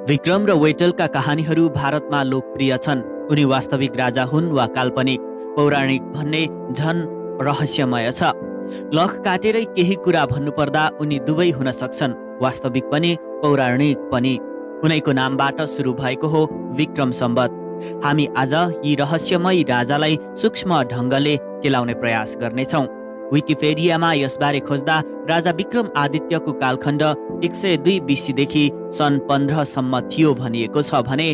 विक्रम र वेटलका कहानीहरू भारतमा लोकप्रिय छन्। उनी वास्तविक राजा हुन् वा काल्पनिक, पौराणिक भन्ने झन रहस्यमय छ। लख काटेरै केही कुरा भन्नुपर्दा उनी दुवै हुन सक्छन्, वास्तविक पनि पौराणिक पनि। उनैको नामबाट सुरु भएको हो विक्रम सम्वत। हामी आज यी रहस्यमय राजालाई सूक्ष्म ढङ्गले केलाउने प्रयास गर्नेछौँ। विकिपेडियामा यसबारे खोज्दा राजा विक्रम आदित्यको कालखण्ड 102 BC देखि सन् 15 सम्म थियो भनिएको छ भने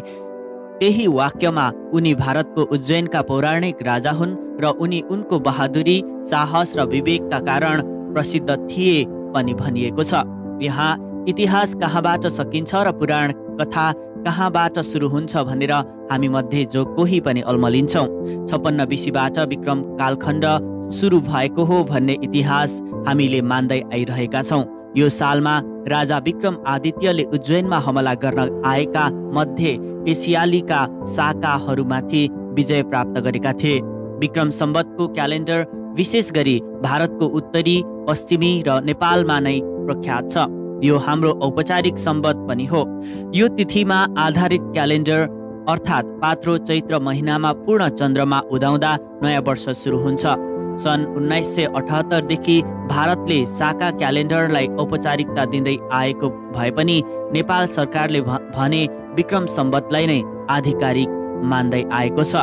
त्यही वाक्यमा उनी भारतको उज्जैनका पौराणिक राजा हुन् र उनी उनको बहादुरी, साहस र विवेकका कारण प्रसिद्ध थिए पनि भनिएको छ। यहाँ इतिहास कहाँबाट सकिन्छ र पुराण कथा कहाँबाट सुरु हुन्छ भनेर हामी मध्ये जो कोही पनि अल्मलिन्छौँ। 56 BCबाट विक्रम कालखण्ड सुरु भएको हो भन्ने इतिहास हामीले मान्दै आइरहेका छौँ। यो सालमा राजा विक्रम आदित्यले उज्जैनमा हमला गर्न आएका मध्य एसियालीका शाकाहरूमाथि विजय प्राप्त गरेका थिए। विक्रम सम्वतको क्यालेन्डर विशेष गरी भारतको उत्तरी, पश्चिमी र नेपालमा नै प्रख्यात छ। यो हाम्रो औपचारिक सम्वत पनि हो। यो तिथिमा आधारित क्यालेन्डर अर्थात् पात्रो चैत्र महिनामा पूर्ण चन्द्रमा उदाउँदा नयाँ वर्ष सुरु हुन्छ। सन् 1978 देखि भारतले शाका क्यालेन्डरलाई औपचारिकता दिँदै आएको भए पनि नेपाल सरकारले भने विक्रम सम्वतलाई नै आधिकारिक मान्दै आएको छ।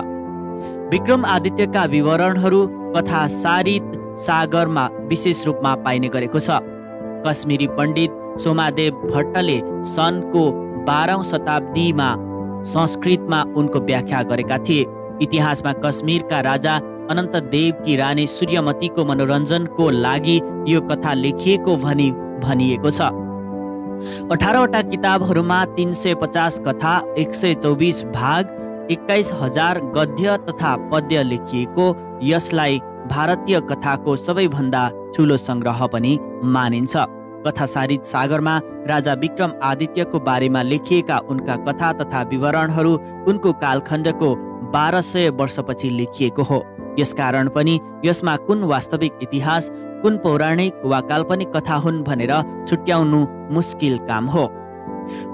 विक्रम आदित्यका विवरणहरू कथा सारित सागरमा विशेष रूपमा पाइने गरेको छ। कश्मीरी पण्डित सोमादेव भट्टले सनको 12औं शताब्दीमा संस्कृतमा उनको व्याख्या गरेका थिए। इतिहासमा कश्मीरका राजा अनन्त देवकी रानी सूर्यमतीको मनोरञ्जनको लागि यो कथा लेखिएको भनिएको छ। 18वटा किताबहरूमा 350 कथा, 124 भाग, 21,000 गद्य तथा पद्य लेखिएको यसलाई भारतीय कथाको सबैभन्दा ठुलो सङ्ग्रह पनि मानिन्छ। कथा सारित सागरमा राजा विक्रम आदित्यको बारेमा लेखिएका उनका कथा तथा विवरणहरू उनको कालखण्डको 1200 वर्षपछि लेखिएको हो। यसकारण पनि यसमा कुन वास्तविक इतिहास, कुन पौराणिक वा काल्पनिक कथा हुन् भनेर छुट्याउनु मुस्किल काम हो।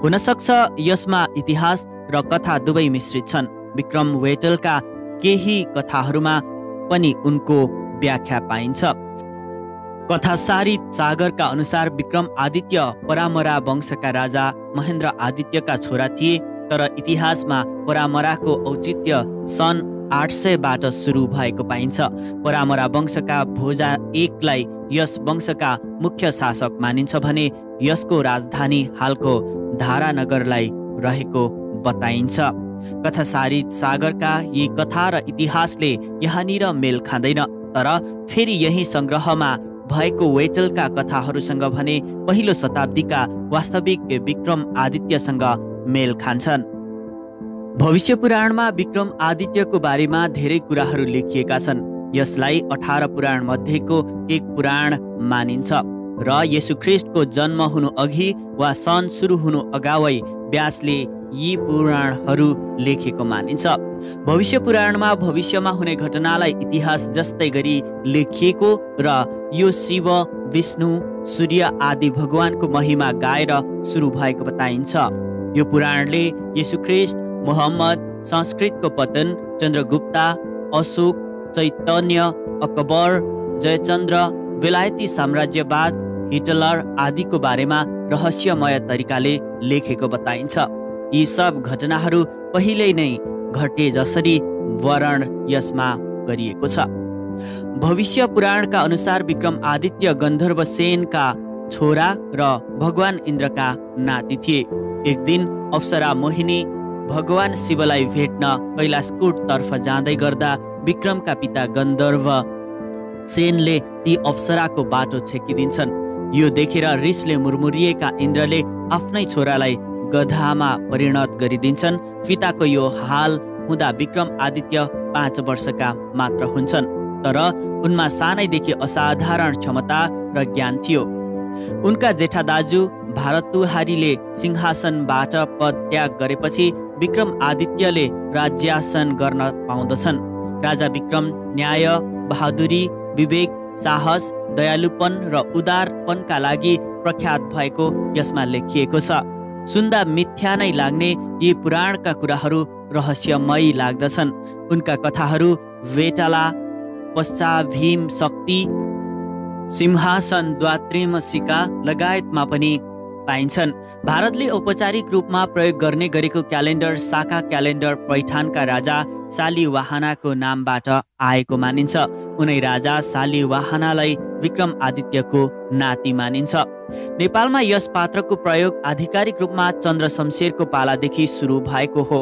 हुनसक्छ यसमा इतिहास र कथा दुवै मिश्रित छन्। विक्रम वेटलका केही कथाहरूमा पनि उनको व्याख्या पाइन्छ। कथा सारित सागरका अनुसार विक्रम आदित्य परामरा वंशका राजा महेन्द्र आदित्यका छोरा थिए, तर इतिहासमा परामराको औचित्य सन् 800बाट सुरु भएको पाइन्छ। परामरा वंशका भोजा एकलाई यस वंशका मुख्य शासक मानिन्छ भने यसको राजधानी हालको धारानगरलाई रहेको बताइन्छ। कथा सारित सागरका यी कथा र इतिहासले यहाँनिर मेल खाँदैन, तर फेरि यही सङ्ग्रहमा भएको वेटलका कथाहरूसँग भने पहिलो शताब्दीका वास्तविक विक्रम आदित्यसँग मेल खान्छन्। भविष्य पुराणमा विक्रम आदित्यको बारेमा धेरै कुराहरू लेखिएका छन्। यसलाई 18 पुराण मध्येको एक पुराण मानिन्छ र येशू ख्रीष्टको जन्म हुनु अघि वा सन् सुरु हुनु अगावै व्यासले यी पुराणहरू लेखेको मानिन्छ। भविष्य पुराणमा भविष्यमा हुने घटनालाई इतिहास जस्तै गरी लेखिएको र यो शिव, विष्णु, सूर्य आदि भगवानको महिमा गाएर सुरु भएको बताइन्छ। यो पुराणले येशू ख्रीष्ट, मोहम्मद, संस्कृतको पतन, चन्द्रगुप्ता, अशोक, चैतन्य, अकबर, जयचन्द्र, बेलायती साम्राज्यवाद, हिटलर आदिको बारेमा रहस्यमय तरिकाले लेखेको बताइन्छ। यी सब घटनाहरू पहिल्यै नै घटे जसरी वर्णन यसमा गरिएको छ। भविष्य पुराणका अनुसार विक्रम आदित्य गन्धर्वसेनका छोरा र भगवान इन्द्रका नाति थिए। एक दिन अप्सरा मोहिनी भगवान शिवलाई भेट्न कैलाशकूटतर्फ जाँदै गर्दा विक्रमका पिता गन्धर्व सेनले ती अप्सराको बाटो छेकिदिन्छन्। यो देखेर रिसले मुरमुरिएका इन्द्रले आफ्नै छोरालाई गधामा परिणत गरिदिन्छन्। पिताको यो हाल हुँदा विक्रम आदित्य 5 वर्षका मात्र हुन्छन्, तर उनमा सानैदेखि असाधारण क्षमता र ज्ञान थियो। उनका जेठा दाजु भारतुहारीले सिंहासनबाट पदत्याग गरेपछि विक्रम आदित्यले राज्यासन गर्न पाउँदछन्। राजा विक्रम न्याय, बहादुरी, विवेक, साहस, दयालुपन र उदारपनका लागि प्रख्यात भएको यसमा लेखिएको छ। सुन्दा मिथ्या नै लाग्ने यी पुराणका कुराहरू रहस्यमयी लाग्दछन्। उनका कथाहरू वेटाला, पश्चाभीम शक्ति, सिंहासन द्वात्रिमसिका लगायतमा पनि पाइन्छन्। भारतले औपचारिक रूपमा प्रयोग गर्ने गरेको क्यालेन्डर साका क्यालेन्डर पैठानका राजा सालिवाहनाको नामबाट आएको मानिन्छ। उनै राजा सालिवाहनालाई विक्रम आदित्यको नाति मानिन्छ। नेपालमा यस पात्रको प्रयोग आधिकारिक रूपमा चन्द्र शमशेरको पालादेखि सुरु भएको हो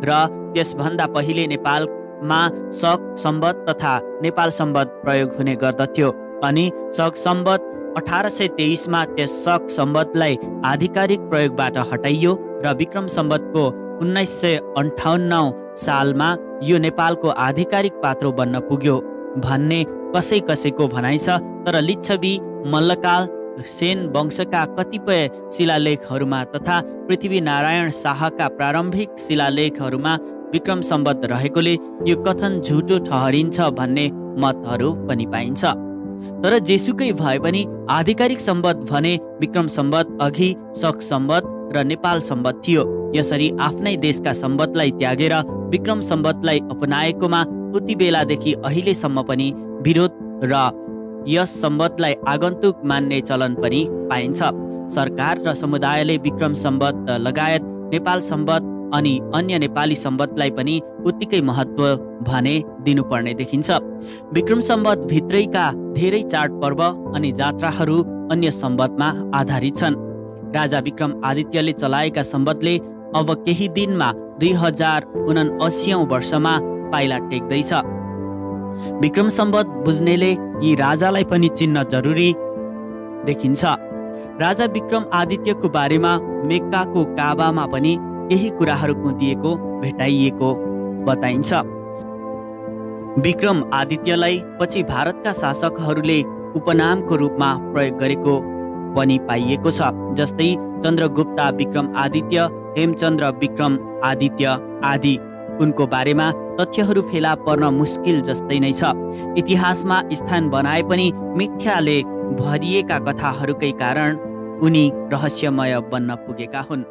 र त्यसभन्दा पहिले नेपालमा शक सम्वत तथा नेपाल सम्वत प्रयोग हुने गर्दथ्यो। अनि शक सम्वत 1823मा त्यस शक सम्वतलाई आधिकारिक प्रयोगबाट हटाइयो र विक्रम सम्वतको 1958 सालमा यो नेपालको आधिकारिक पात्रो बन्न पुग्यो भन्ने कसै कसैको भनाइ छ। तर लिच्छवी मल्लकाल सेन वंशका कतिपय शिलालेखहरूमा तथा पृथ्वीनारायण शाहका प्रारम्भिक शिलालेखहरूमा विक्रम सम्वत रहेकोले यो कथन झुटो ठहरिन्छ भन्ने मतहरू पनि पाइन्छ। तर जेसुकै भए पनि आधिकारिक सम्वत भने विक्रम सम्वत अघि शक सम्वत र नेपाल सम्वत थियो। यसरी आफ्नै देशका सम्वतलाई त्यागेर विक्रम सम्वतलाई अपनाएकोमा उति बेलादेखि अहिलेसम्म पनि विरोध र यस सम्वतलाई आगन्तुक मान्ने चलन पनि पाइन्छ। सरकार र समुदायले विक्रम सम्वत लगायत नेपाल सम्वत अनि अन्य नेपाली सम्वतलाई पनि उत्तिकै महत्त्व भने दिनुपर्ने देखिन्छ। विक्रम सम्वत भित्रैका धेरै चाडपर्व अनि जात्राहरू अन्य सम्वतमा आधारित छन्। राजा विक्रम आदित्यले चलाएका सम्वतले अब केही दिनमा 2079औं वर्षमा पाइला टेक्दैछ। विक्रम सम्वत बुझ्नेले यी राजालाई पनि चिन्न जरुरी देखिन्छ। राजा विक्रम आदित्यको बारेमा मेक्काको काबामा पनि केही कुराहरू कुँदिएको भेटाइएको बताइन्छ। विक्रम आदित्यलाई पछि भारतका शासकहरूले उपनामको रूपमा प्रयोग गरेको पनि पाइएको छ। जस्तै चन्द्रगुप्ता विक्रम आदित्य, हेमचन्द्र विक्रम आदित्य आदि। उनको बारेमा तथ्यहरू फेला पर्न मुस्किल जस्तै नै छ। इतिहासमा स्थान बनाए पनि मिथ्याले भरिएका कथाहरूकै कारण उनी रहस्यमय बन्न पुगेका हुन्।